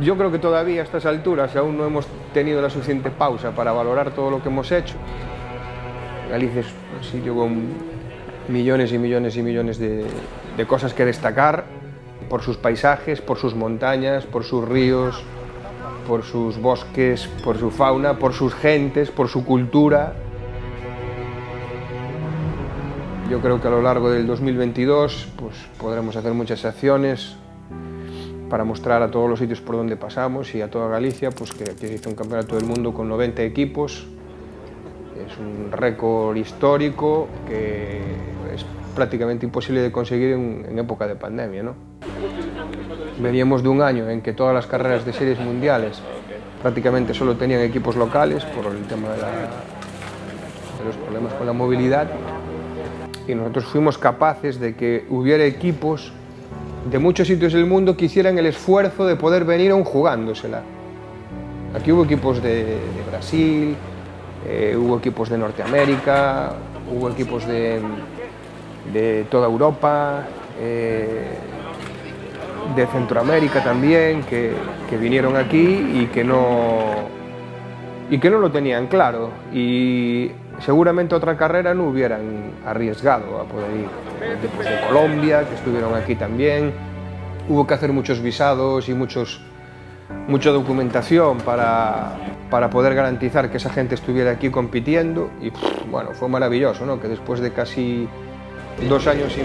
Yo creo que todavía a estas alturas aún no hemos tenido la suficiente pausa para valorar todo lo que hemos hecho. Galicia es un sitio con millones y millones y millones de cosas que destacar, por sus paisajes, por sus montañas, por sus ríos, por sus bosques, por su fauna, por sus gentes, por su cultura. Yo creo que a lo largo del 2022 pues, podremos hacer muchas acciones para mostrar a todos los sitios por donde pasamos y a toda Galicia pues, que aquí se hizo un campeonato del mundo con 90 equipos. Es un récord histórico que es prácticamente imposible de conseguir en época de pandemia, ¿no? Veníamos de un año en que todas las carreras de series mundiales prácticamente solo tenían equipos locales por el tema de los problemas con la movilidad, y nosotros fuimos capaces de que hubiera equipos de muchos sitios del mundo que hicieran el esfuerzo de poder venir aún jugándosela. Aquí hubo equipos de Brasil, hubo equipos de Norteamérica, hubo equipos de toda Europa, de Centroamérica también, que vinieron aquí y que no lo tenían claro, y seguramente otra carrera no hubieran arriesgado a poder ir. Equipos de Colombia que estuvieron aquí también, hubo que hacer muchos visados y mucha documentación para poder garantizar que esa gente estuviera aquí compitiendo, y bueno, fue maravilloso, ¿no? Que después de casi 2 años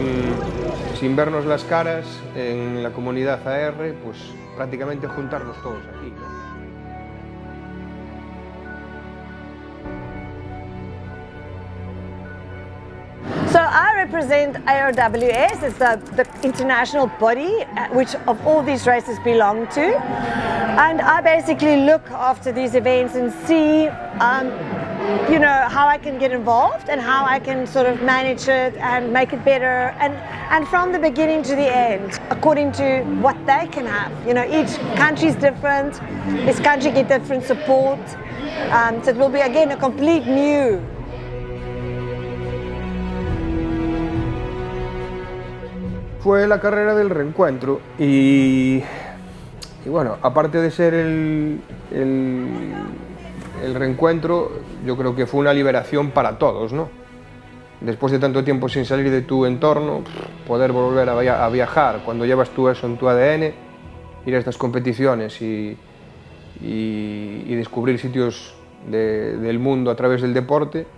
sin vernos las caras en la comunidad AR, pues prácticamente juntarnos todos aquí, ¿no? So I represent ARWS, it's the international body which of all these races belong to, and I basically look after these events and see you know, how I can get involved and how I can sort of manage it and make it better, and from the beginning to the end, according to what they can have. You know, each country is different, each country get different support, so it will be again a complete new. Fue la carrera del reencuentro y bueno, aparte de ser el reencuentro, yo creo que fue una liberación para todos, ¿no? Después de tanto tiempo sin salir de tu entorno, poder volver a viajar, cuando llevas tú eso en tu ADN, ir a estas competiciones y descubrir sitios del mundo a través del deporte,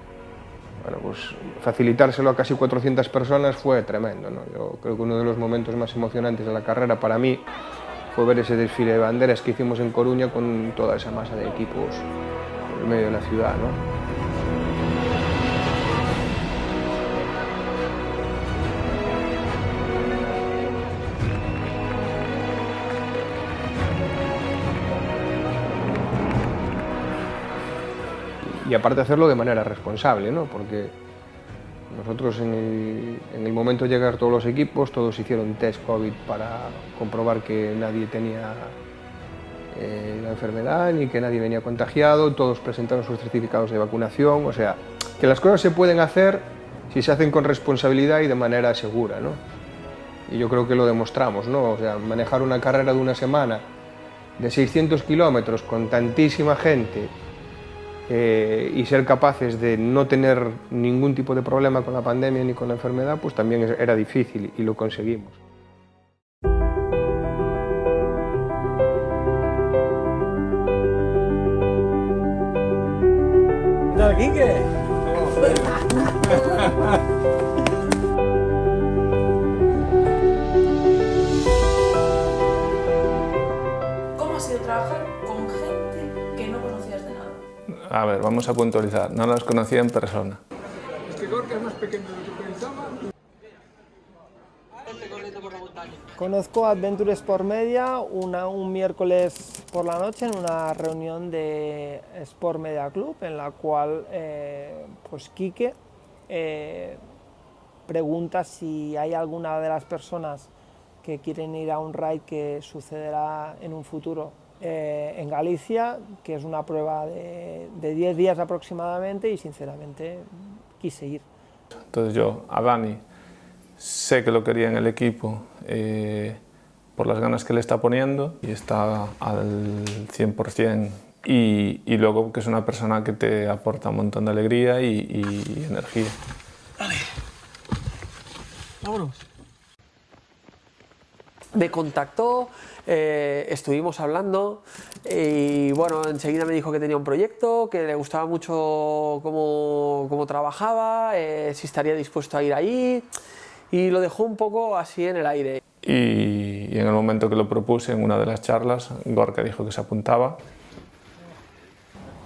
bueno, pues facilitárselo a casi 400 personas fue tremendo, ¿no? Yo creo que uno de los momentos más emocionantes de la carrera para mí fue ver ese desfile de banderas que hicimos en Coruña con toda esa masa de equipos en el medio de la ciudad, ¿no? Y aparte hacerlo de manera responsable, ¿no? Porque nosotros en el momento de llegar todos los equipos, todos hicieron test COVID para comprobar que nadie tenía la enfermedad ni que nadie venía contagiado, todos presentaron sus certificados de vacunación, o sea, que las cosas se pueden hacer si se hacen con responsabilidad y de manera segura, ¿no? Y yo creo que lo demostramos, ¿no? O sea, manejar una carrera de una semana de 600 kilómetros con tantísima gente, y ser capaces de no tener ningún tipo de problema con la pandemia ni con la enfermedad, pues también era difícil y lo conseguimos. ¿Qué tal, Quique? ¿Cómo ha sido trabajar con gente que no conocías de nada? A ver, vamos a puntualizar. No las conocía en persona. Este Gorka es más pequeño de lo que pensaba. Conozco Adventure Sport Media un miércoles por la noche en una reunión de Sport Media Club en la cual pues Quique pregunta si hay alguna de las personas que quieren ir a un raid que sucederá en un futuro en Galicia, que es una prueba de 10 días aproximadamente, y sinceramente quise ir. Entonces yo, a Dani, sé que lo quería en el equipo, por las ganas que le está poniendo y está al 100%. Y luego que es una persona que te aporta un montón de alegría y energía. Vale. Vámonos. Me contactó, estuvimos hablando y bueno, enseguida me dijo que tenía un proyecto, que le gustaba mucho cómo trabajaba, si estaría dispuesto a ir ahí, y lo dejó un poco así en el aire. Y en el momento que lo propuse en una de las charlas, Gorka dijo que se apuntaba.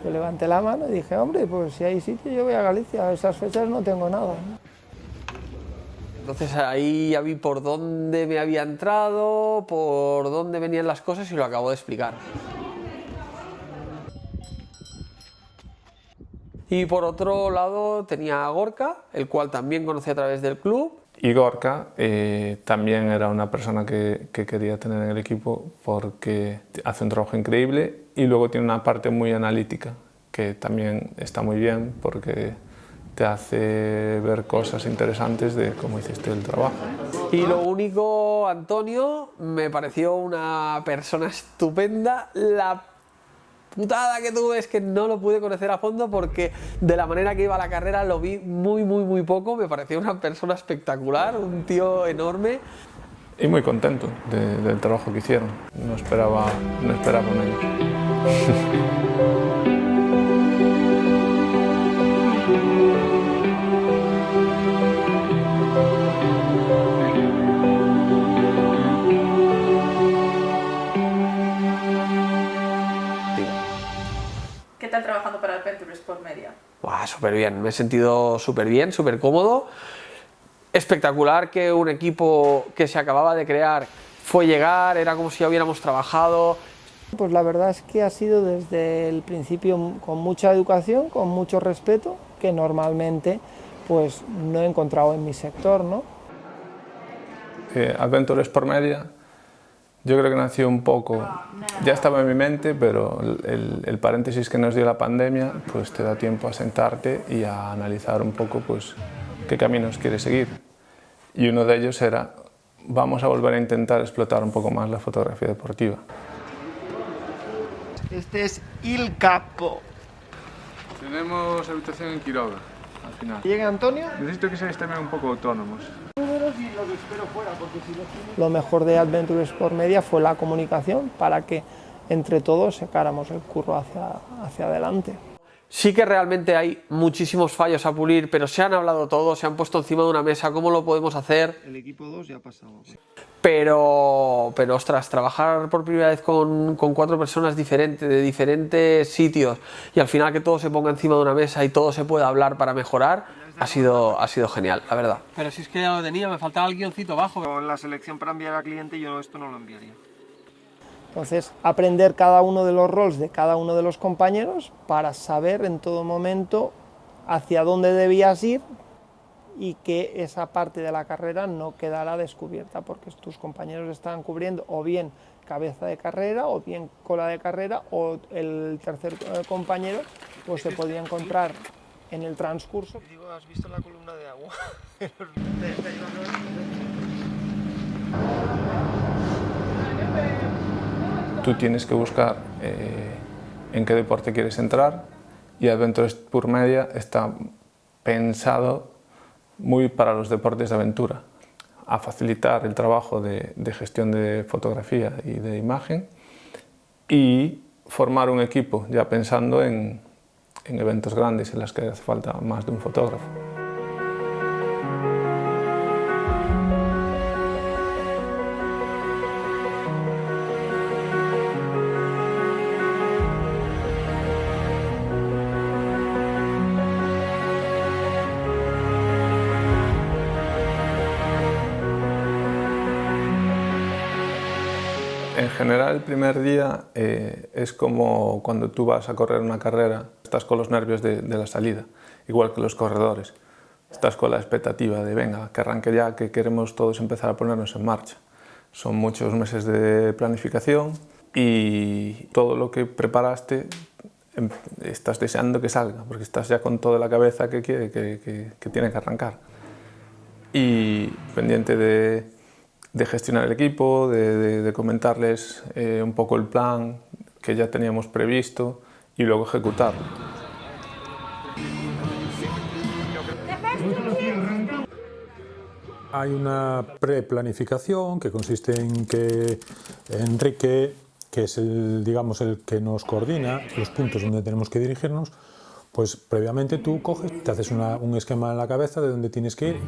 Yo levanté la mano y dije, hombre, pues si hay sitio yo voy a Galicia, a esas fechas no tengo nada, ¿no? Entonces ahí ya vi por dónde me había entrado, por dónde venían las cosas y lo acabo de explicar. Y por otro lado tenía a Gorka, el cual también conocí a través del club. Y Gorka también era una persona que quería tener en el equipo porque hace un trabajo increíble y luego tiene una parte muy analítica que también está muy bien porque te hace ver cosas interesantes de cómo hiciste el trabajo. Y lo único, Antonio, me pareció una persona estupenda. La putada que tuve es que no lo pude conocer a fondo porque de la manera que iba la carrera lo vi muy poco. Me pareció una persona espectacular, un tío enorme. Y muy contento del trabajo que hicieron. No esperaba menos. ¿Qué tal trabajando para Adventure Sport Media? Súper bien, me he sentido súper bien, súper cómodo. Espectacular que un equipo que se acababa de crear fue llegar, era como si ya hubiéramos trabajado. Pues la verdad es que ha sido desde el principio con mucha educación, con mucho respeto, que normalmente pues no he encontrado en mi sector, ¿no? Adventure Sport Media, yo creo que nació un poco, ya estaba en mi mente, pero el paréntesis que nos dio la pandemia, pues te da tiempo a sentarte y a analizar un poco pues qué caminos quieres seguir. Y uno de ellos era, vamos a volver a intentar explotar un poco más la fotografía deportiva. Este es Il Capo. Tenemos habitación en Quiroga, al final. ¿Llega Antonio? Necesito que seáis también un poco autónomos. Lo mejor de Adventure Sport Media fue la comunicación para que entre todos sacáramos el curro hacia adelante. Sí que realmente hay muchísimos fallos a pulir, pero se han hablado todos, se han puesto encima de una mesa cómo lo podemos hacer. El equipo 2 ya ha pasado. Pero ostras, trabajar por primera vez con 4 personas diferentes, de diferentes sitios, y al final que todo se ponga encima de una mesa y todo se pueda hablar para mejorar, ha sido genial, la verdad. Pero si es que ya lo tenía, me faltaba el guioncito abajo. Con la selección para enviar al cliente yo esto no lo enviaría. Entonces, aprender cada uno de los roles de cada uno de los compañeros para saber en todo momento hacia dónde debías ir y que esa parte de la carrera no quedara descubierta, porque tus compañeros estaban cubriendo o bien cabeza de carrera o bien cola de carrera, o el tercer compañero pues se podía encontrar en el transcurso. Digo, ¿has visto la columna de agua? Tú tienes que buscar en qué deporte quieres entrar y Adventure Sport Media está pensado muy para los deportes de aventura, a facilitar el trabajo de gestión de fotografía y de imagen y formar un equipo ya pensando en eventos grandes en los que hace falta más de un fotógrafo. En general, el primer día es como cuando tú vas a correr una carrera, estás con los nervios de la salida, igual que los corredores. Estás con la expectativa de, venga, que arranque ya, que queremos todos empezar a ponernos en marcha. Son muchos meses de planificación y todo lo que preparaste estás deseando que salga, porque estás ya con toda la cabeza que tiene que arrancar. Y pendiente de de gestionar el equipo, de comentarles un poco el plan que ya teníamos previsto y luego ejecutarlo. Hay una preplanificación que consiste en que Enrique, que es digamos, el que nos coordina los puntos donde tenemos que dirigirnos, pues previamente tú coges, te haces un esquema en la cabeza de dónde tienes que ir.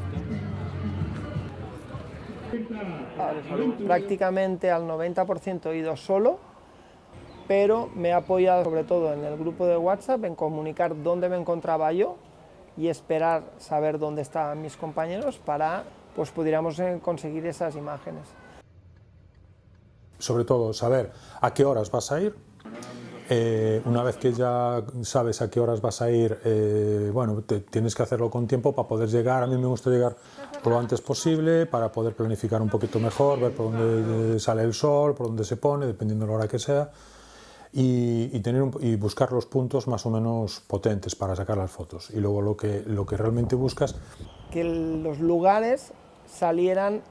Prácticamente al 90% he ido solo, pero me he apoyado sobre todo en el grupo de WhatsApp en comunicar dónde me encontraba yo y esperar saber dónde estaban mis compañeros para pues pudiéramos conseguir esas imágenes. Sobre todo saber a qué horas vas a ir. Una vez que ya sabes a qué horas vas a ir, bueno, tienes que hacerlo con tiempo para poder llegar. A mí me gusta llegar lo antes posible para poder planificar un poquito mejor, ver por dónde sale el sol, por dónde se pone, dependiendo de la hora que sea, y buscar los puntos más o menos potentes para sacar las fotos. Y luego lo que realmente buscas... Que los lugares salieran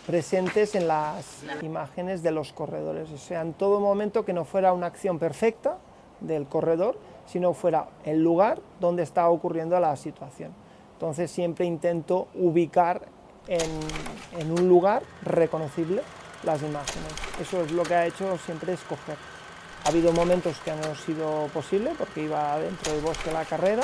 presentes en las imágenes de los corredores, o sea, en todo momento que no fuera una acción perfecta del corredor, sino fuera el lugar donde está ocurriendo la situación. Entonces siempre intento ubicar en un lugar reconocible las imágenes. Eso es lo que ha hecho siempre escoger. Ha habido momentos que no ha sido posible porque iba dentro del bosque la carrera.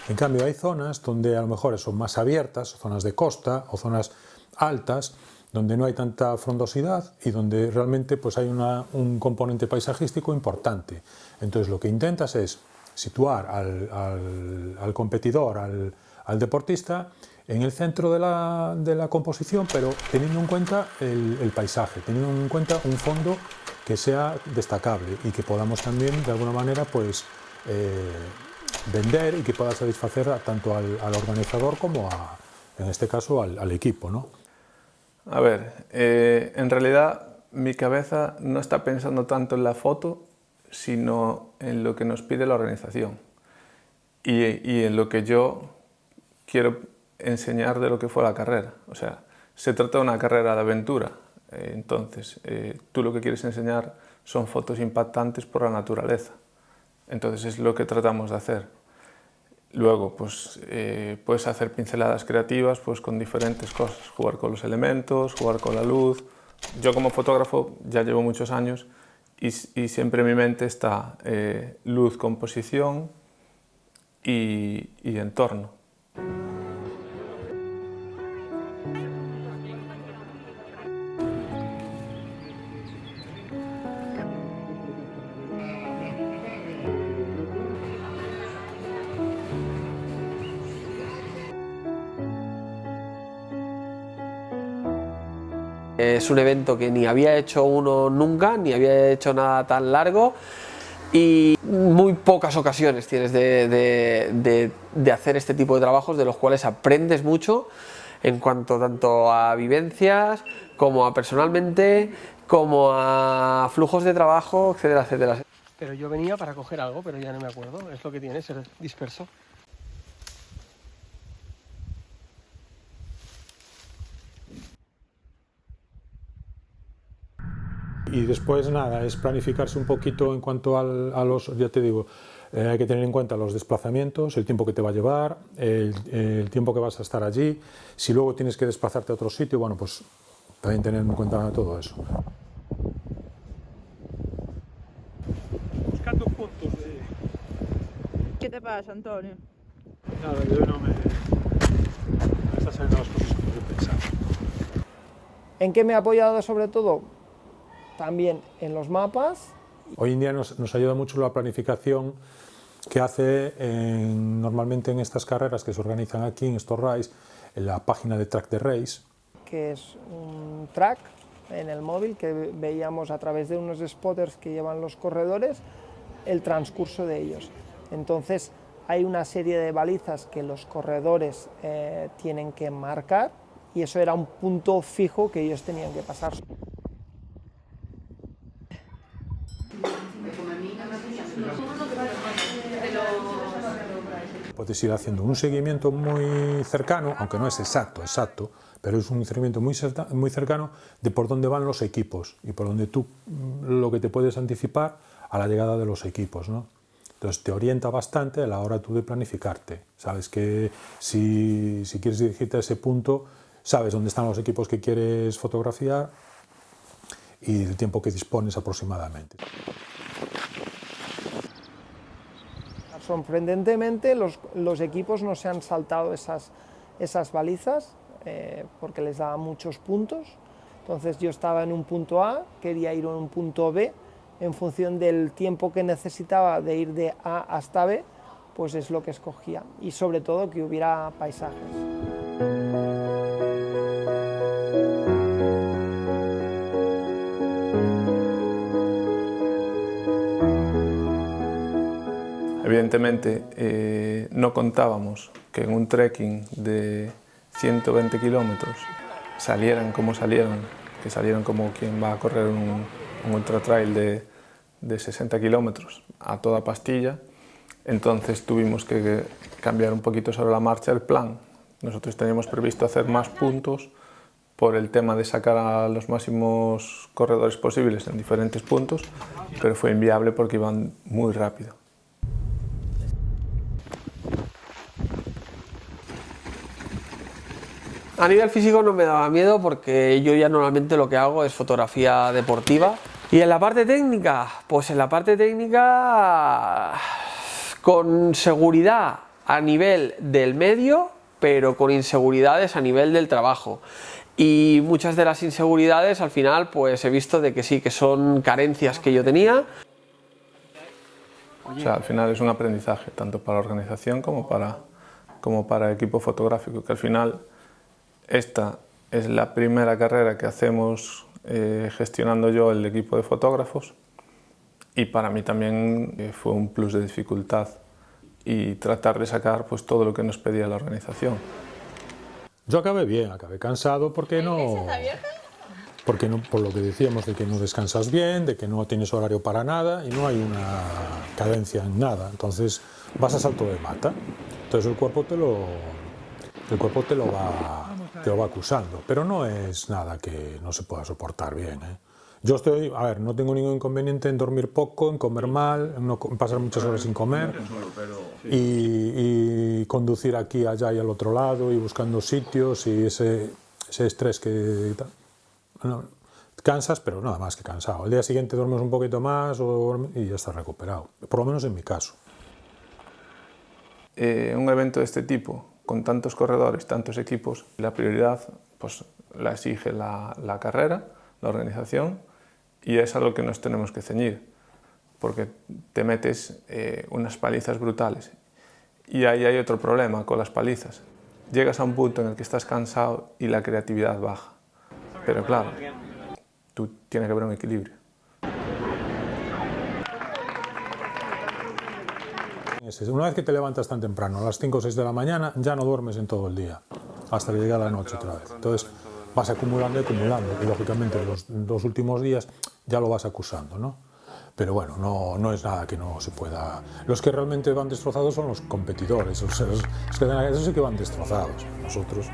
En cambio hay zonas donde a lo mejor son más abiertas, zonas de costa o zonas altas, donde no hay tanta frondosidad y donde realmente pues hay un componente paisajístico importante. Entonces lo que intentas es situar al competidor, al deportista, en el centro de la composición, pero teniendo en cuenta el paisaje, teniendo en cuenta un fondo que sea destacable y que podamos también de alguna manera pues vender y que pueda satisfacer tanto al organizador como en este caso al equipo, ¿no? A ver, en realidad mi cabeza no está pensando tanto en la foto, sino en lo que nos pide la organización y en lo que yo quiero enseñar de lo que fue la carrera. O sea, se trata de una carrera de aventura, entonces tú lo que quieres enseñar son fotos impactantes por la naturaleza. Entonces es lo que tratamos de hacer. Luego, pues, puedes hacer pinceladas creativas pues, con diferentes cosas, jugar con los elementos, jugar con la luz. Yo como fotógrafo ya llevo muchos años y siempre en mi mente está luz, composición y entorno. Es un evento que ni había hecho uno nunca, ni había hecho nada tan largo y muy pocas ocasiones tienes de hacer este tipo de trabajos de los cuales aprendes mucho en cuanto tanto a vivencias como a personalmente, como a flujos de trabajo, etcétera, etcétera. Pero yo venía para coger algo, pero ya no me acuerdo. Es lo que tiene ser disperso. Y después nada, es planificarse un poquito en cuanto a los, ya te digo, hay que tener en cuenta los desplazamientos, el tiempo que te va a llevar, el tiempo que vas a estar allí. Si luego tienes que desplazarte a otro sitio, bueno, pues también tener en cuenta todo eso. Buscando puntos de... ¿Qué te pasa, Antonio? Nada, yo no me están saliendo las cosas como yo pensaba. ¿En qué me he apoyado sobre todo? También en los mapas. Hoy en día nos ayuda mucho la planificación que hace normalmente en estas carreras que se organizan aquí en Store Race, en la página de Track the Race. Que es un track en el móvil que veíamos a través de unos spotters que llevan los corredores el transcurso de ellos. Entonces hay una serie de balizas que los corredores tienen que marcar y eso era un punto fijo que ellos tenían que pasar. Puedes ir haciendo un seguimiento muy cercano, aunque no es exacto, pero es un seguimiento muy cercano de por dónde van los equipos y por dónde tú lo que te puedes anticipar a la llegada de los equipos, ¿no? Entonces te orienta bastante a la hora tú de planificarte. Sabes que si quieres dirigirte a ese punto, sabes dónde están los equipos que quieres fotografiar y el tiempo que dispones aproximadamente. Sorprendentemente los equipos no se han saltado esas balizas porque les daban muchos puntos. Entonces yo estaba en un punto A, quería ir a un punto B, en función del tiempo que necesitaba de ir de A hasta B, pues es lo que escogía, y sobre todo que hubiera paisajes. Evidentemente no contábamos que en un trekking de 120 kilómetros salieran como salieron, que salieron como quien va a correr un ultra trail de 60 kilómetros a toda pastilla. Entonces tuvimos que cambiar un poquito sobre la marcha el plan. Nosotros teníamos previsto hacer más puntos por el tema de sacar a los máximos corredores posibles en diferentes puntos, pero fue inviable porque iban muy rápido. A nivel físico no me daba miedo porque yo ya normalmente lo que hago es fotografía deportiva. Y en la parte técnica, pues en la parte técnica con seguridad a nivel del medio, pero con inseguridades a nivel del trabajo. Y muchas de las inseguridades al final pues he visto de que sí, que son carencias que yo tenía. O sea, al final es un aprendizaje, tanto para la organización como para el equipo fotográfico, que al final esta es la primera carrera que hacemos gestionando yo el equipo de fotógrafos, y para mí también fue un plus de dificultad y tratar de sacar pues todo lo que nos pedía la organización. Yo acabé bien, acabé cansado porque por lo que decíamos de que no descansas bien, de que no tienes horario para nada y no hay una cadencia en nada, entonces vas a salto de mata, entonces el cuerpo te lo va acusando, pero no es nada que no se pueda soportar bien, ¿eh? Yo no tengo ningún inconveniente en dormir poco, en comer mal, en pasar muchas horas sin comer y conducir aquí, allá y al otro lado y buscando sitios y ese estrés que... Bueno, cansas, pero nada más que cansado. El día siguiente duermes un poquito más y ya estás recuperado, por lo menos en mi caso. Un evento de este tipo, con tantos corredores, tantos equipos, la prioridad pues la exige la carrera, la organización, y es a lo que nos tenemos que ceñir, porque te metes unas palizas brutales. Y ahí hay otro problema con las palizas. Llegas a un punto en el que estás cansado y la creatividad baja. Pero claro, tiene que haber un equilibrio. Una vez que te levantas tan temprano, a las 5 o 6 de la mañana, ya no duermes en todo el día, hasta que llega la noche otra vez. Entonces vas acumulando y acumulando, y lógicamente los últimos días ya lo vas acusando, ¿no? Pero bueno, no es nada que no se pueda... Los que realmente van destrozados son los competidores, o sea, esos sí que van destrozados, nosotros...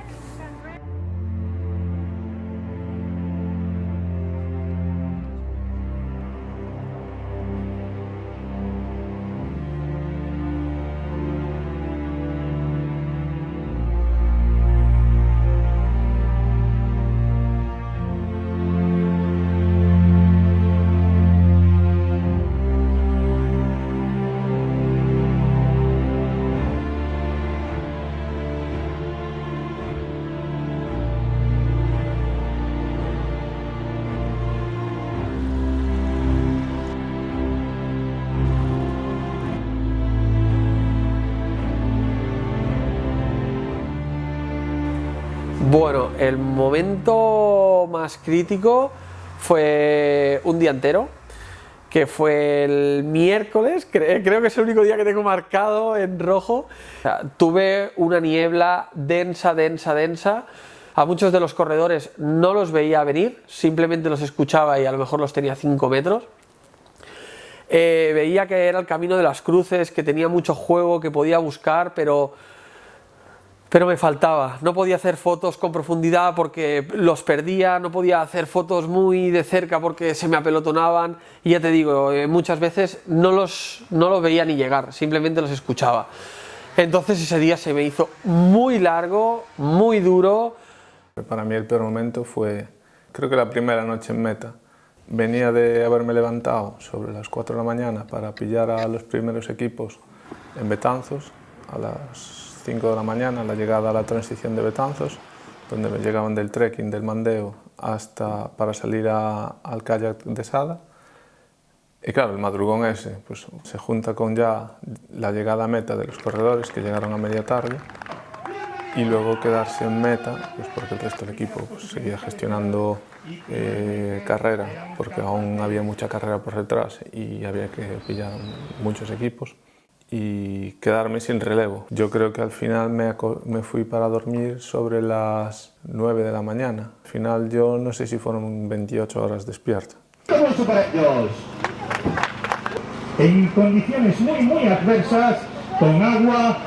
Bueno, el momento más crítico fue un día entero, que fue el miércoles, creo que es el único día que tengo marcado en rojo. O sea, tuve una niebla densa. A muchos de los corredores no los veía venir, simplemente los escuchaba y a lo mejor los tenía a 5 metros. veía que era el camino de las cruces, que tenía mucho juego, que podía buscar, pero me faltaba. No podía hacer fotos con profundidad porque los perdía, no podía hacer fotos muy de cerca porque se me apelotonaban, y ya te digo, muchas veces no los veía ni llegar, simplemente los escuchaba. Entonces ese día se me hizo muy largo, muy duro. Para mí el peor momento fue, creo que la primera noche en meta. Venía de haberme levantado sobre las 4 de la mañana para pillar a los primeros equipos en Betanzos, a las 5 de la mañana, la llegada a la transición de Betanzos, donde me llegaban del trekking, del Mandeo, para salir al kayak de Sada. Y claro, el madrugón ese pues, se junta con ya la llegada a meta de los corredores, que llegaron a media tarde, y luego quedarse en meta, pues porque el resto del equipo pues, seguía gestionando carrera, porque aún había mucha carrera por detrás y había que pillar muchos equipos, y quedarme sin relevo. Yo creo que al final me fui para dormir sobre las 9 de la mañana. Al final yo no sé si fueron 28 horas despierto. Todos para ellos. En condiciones muy adversas, con agua.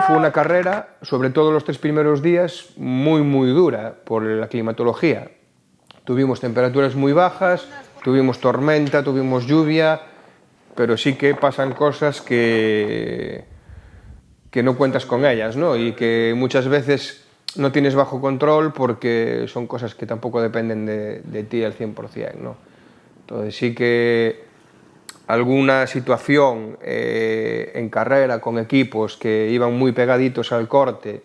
Fue una carrera, sobre todo los 3 primeros días, muy dura por la climatología. Tuvimos temperaturas muy bajas, tuvimos tormenta, tuvimos lluvia, pero sí que pasan cosas que no cuentas con ellas, ¿no? Y que muchas veces no tienes bajo control porque son cosas que tampoco dependen de ti al 100%, ¿no? Entonces sí que alguna situación en carrera con equipos que iban muy pegaditos al corte,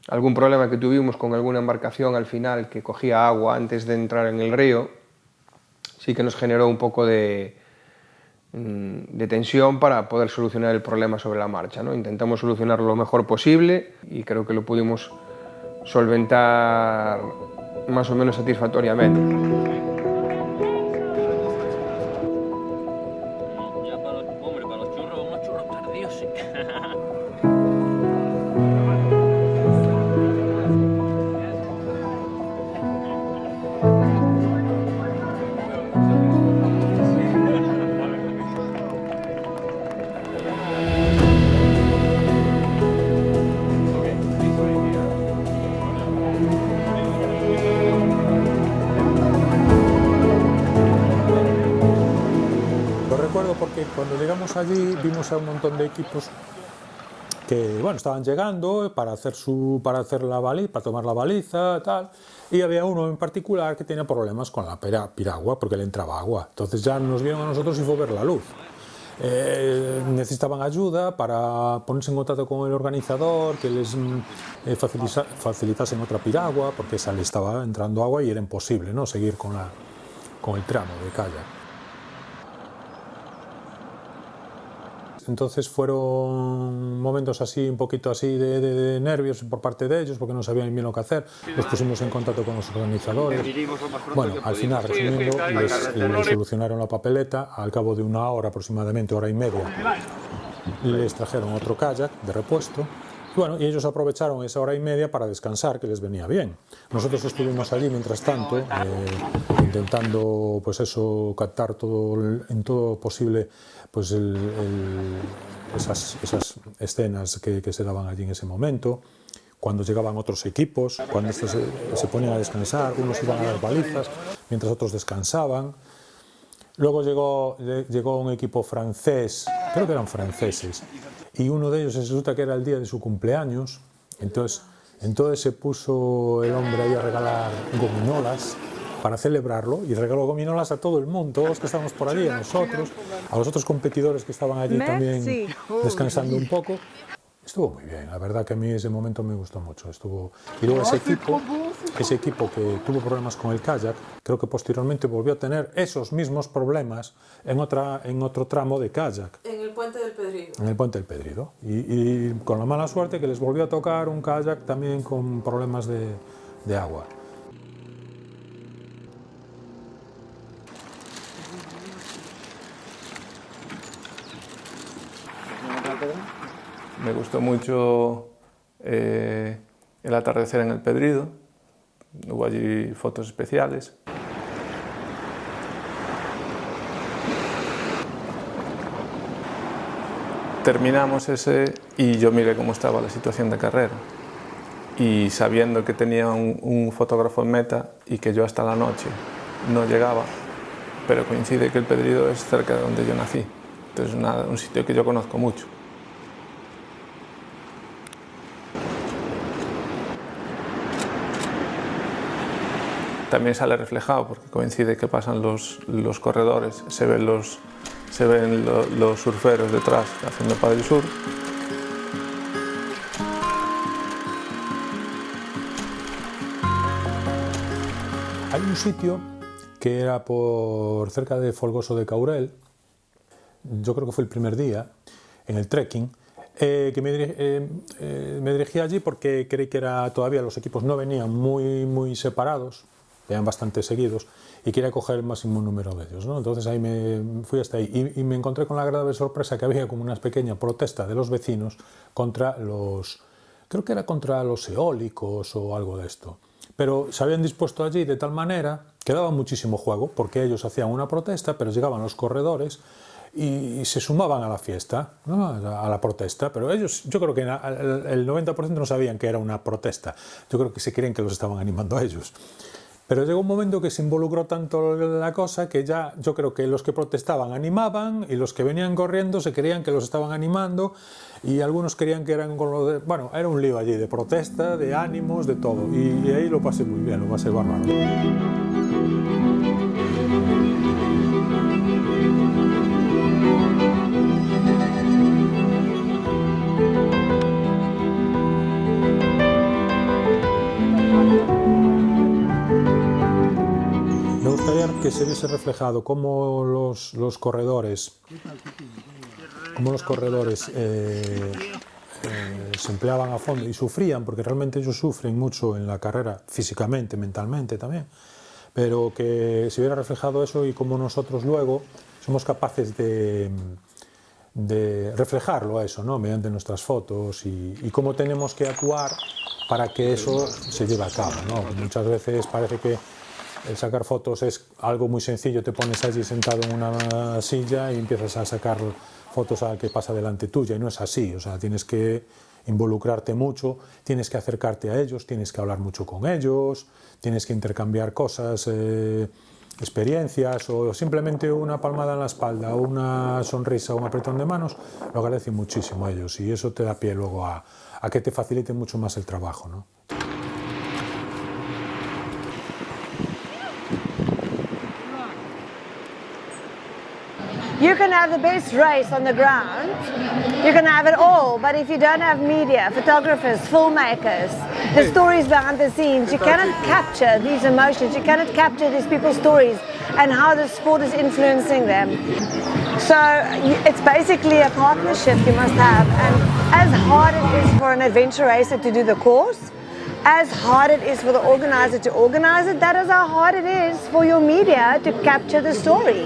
algún problema que tuvimos con alguna embarcación al final que cogía agua antes de entrar en el río, sí que nos generó un poco de tensión para poder solucionar el problema sobre la marcha, ¿no? Intentamos solucionarlo lo mejor posible y creo que lo pudimos solventar más o menos satisfactoriamente. Porque cuando llegamos allí vimos a un montón de equipos que bueno, estaban llegando para hacer la baliza, para tomar la baliza, tal, y había uno en particular que tenía problemas con la piragua porque le entraba agua. Entonces ya nos vieron a nosotros y fue ver la luz. Necesitaban ayuda para ponerse en contacto con el organizador, que les facilitasen otra piragua porque esa le estaba entrando agua y era imposible, ¿no?, seguir con el tramo de kayak. Entonces fueron momentos así, un poquito así de nervios por parte de ellos porque no sabían bien lo que hacer. Los pusimos en contacto con los organizadores. Bueno, al final, resumiendo, les solucionaron la papeleta. Al cabo de 1 hora aproximadamente, 1 hora y media, les trajeron otro kayak de repuesto. Bueno, y ellos aprovecharon esa 1 hora y media para descansar, que les venía bien. Nosotros estuvimos allí mientras tanto, intentando pues eso, captar en todo posible pues esas escenas que se daban allí en ese momento, cuando llegaban otros equipos, cuando estos se ponían a descansar, unos iban a las balizas, mientras otros descansaban. Luego llegó un equipo francés, creo que eran franceses, y uno de ellos resulta que era el día de su cumpleaños, entonces se puso el hombre ahí a regalar gominolas para celebrarlo, y regaló gominolas a todo el mundo, todos los que estábamos por allí, a nosotros, a los otros competidores que estaban allí también descansando un poco. Estuvo muy bien, la verdad que a mí ese momento me gustó mucho. Y luego ese equipo que tuvo problemas con el kayak, creo que posteriormente volvió a tener esos mismos problemas en otro tramo de kayak. En el Puente del Pedrido. En el Puente del Pedrido. Y con la mala suerte que les volvió a tocar un kayak también con problemas de agua. Me gustó mucho el atardecer en el Pedrido, hubo allí fotos especiales. terminamos ese y yo miré cómo estaba la situación de carrera. Y sabiendo que tenía un fotógrafo en meta y que yo hasta la noche no llegaba, pero coincide que el Pedrido es cerca de donde yo nací. Entonces es un sitio que yo conozco mucho. También sale reflejado porque coincide que pasan los corredores, se ven los surferos detrás haciendo paddle surf. Hay un sitio que era por cerca de Folgoso de Caurel, yo creo que fue el primer día, en el trekking, que me dirigí allí porque creí que todavía los equipos no venían muy separados, venían bastante seguidos, y quería coger el máximo número de ellos, ¿no? Entonces ahí me fui hasta ahí y me encontré con la agradable sorpresa que había como una pequeña protesta de los vecinos contra creo que era contra los eólicos o algo de esto. Pero se habían dispuesto allí de tal manera que daba muchísimo juego, porque ellos hacían una protesta, pero llegaban los corredores y se sumaban a la fiesta, ¿no? A la protesta, pero ellos, yo creo que el 90% no sabían que era una protesta, yo creo que se creían que los estaban animando a ellos. Pero llegó un momento que se involucró tanto la cosa que ya yo creo que los que protestaban animaban y los que venían corriendo se creían que los estaban animando y algunos creían que eran con lo de... Bueno, era un lío allí de protesta, de ánimos, de todo. Y ahí lo pasé muy bien, lo pasé bárbaro. Me gustaría que se viese reflejado cómo los corredores se empleaban a fondo y sufrían, porque realmente ellos sufren mucho en la carrera, físicamente, mentalmente también, pero que se hubiera reflejado eso y cómo nosotros luego somos capaces de reflejarlo a eso, ¿no? Mediante nuestras fotos y cómo tenemos que actuar para que eso se lleve a cabo, ¿no? Muchas veces parece que el sacar fotos es algo muy sencillo, te pones allí sentado en una silla y empiezas a sacar fotos a que pasa delante tuya, y no es así, o sea, tienes que involucrarte mucho, tienes que acercarte a ellos, tienes que hablar mucho con ellos, tienes que intercambiar cosas, experiencias, o simplemente una palmada en la espalda, o una sonrisa, o un apretón de manos, lo agradecen muchísimo a ellos, y eso te da pie luego a que te facilite mucho más el trabajo, ¿no? You can have the best race on the ground, you can have it all, but if you don't have media, photographers, filmmakers, the stories behind the scenes, you cannot capture these emotions, you cannot capture these people's stories and how the sport is influencing them. So it's basically a partnership you must have, and as hard it is for an adventure racer to do the course, as hard it is for the organizer to organize it, that is how hard it is for your media to capture the story.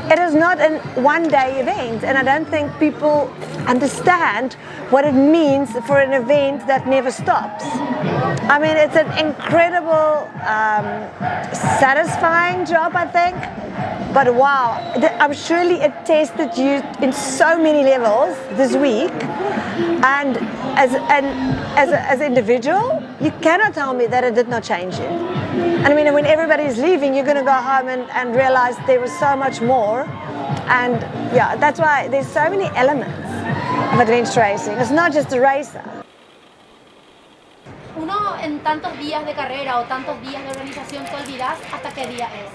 It is not a one-day event, and I don't think people understand what it means for an event that never stops. I mean, it's an incredible, satisfying job, I think, but wow, I'm surely it tested you in so many levels this week, and as an individual, you cannot tell me that it did not change you. And I mean, when everybody's leaving, you're going to go home and realize there was so much more. And yeah, that's why there's so many elements of adventure racing. It's not just a racer. Uno en tantos días de carrera o tantos días de organización te olvidas hasta qué día es.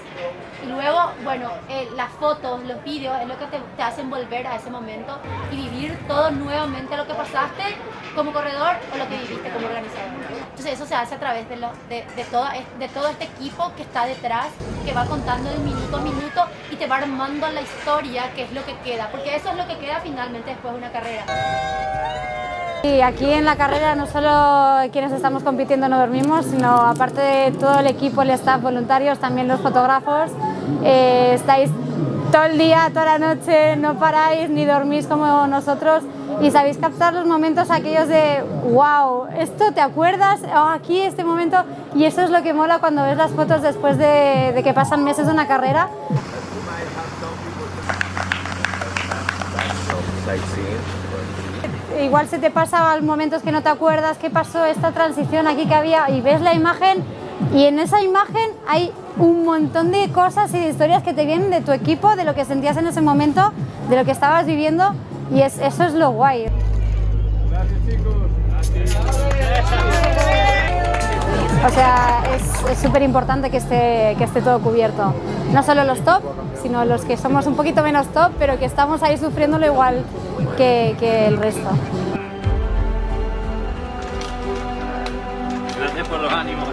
Y luego, bueno, las fotos, los vídeos es lo que te hacen volver a ese momento y vivir todo nuevamente lo que pasaste como corredor o lo que viviste como organizador. Entonces eso se hace a través de todo este equipo que está detrás, que va contando el minuto a minuto y te va armando la historia, que es lo que queda, porque eso es lo que queda finalmente después de una carrera. Y aquí en la carrera no solo quienes estamos compitiendo no dormimos, sino aparte de todo el equipo, el staff, voluntarios, también los fotógrafos, estáis todo el día, toda la noche, no paráis ni dormís como nosotros y sabéis captar los momentos aquellos de wow, esto te acuerdas, oh, aquí este momento, y eso es lo que mola cuando ves las fotos después de que pasan meses de una carrera. Sightseeing. igual se te pasa momentos que no te acuerdas qué pasó, esta transición aquí que había, y ves la imagen y en esa imagen hay un montón de cosas y de historias que te vienen de tu equipo, de lo que sentías en ese momento, de lo que estabas viviendo, y eso es lo guay. Gracias, chicos. O sea, es súper importante que esté todo cubierto. No solo los top, sino los que somos un poquito menos top, pero que estamos ahí sufriéndolo igual que el resto. Gracias por los ánimos.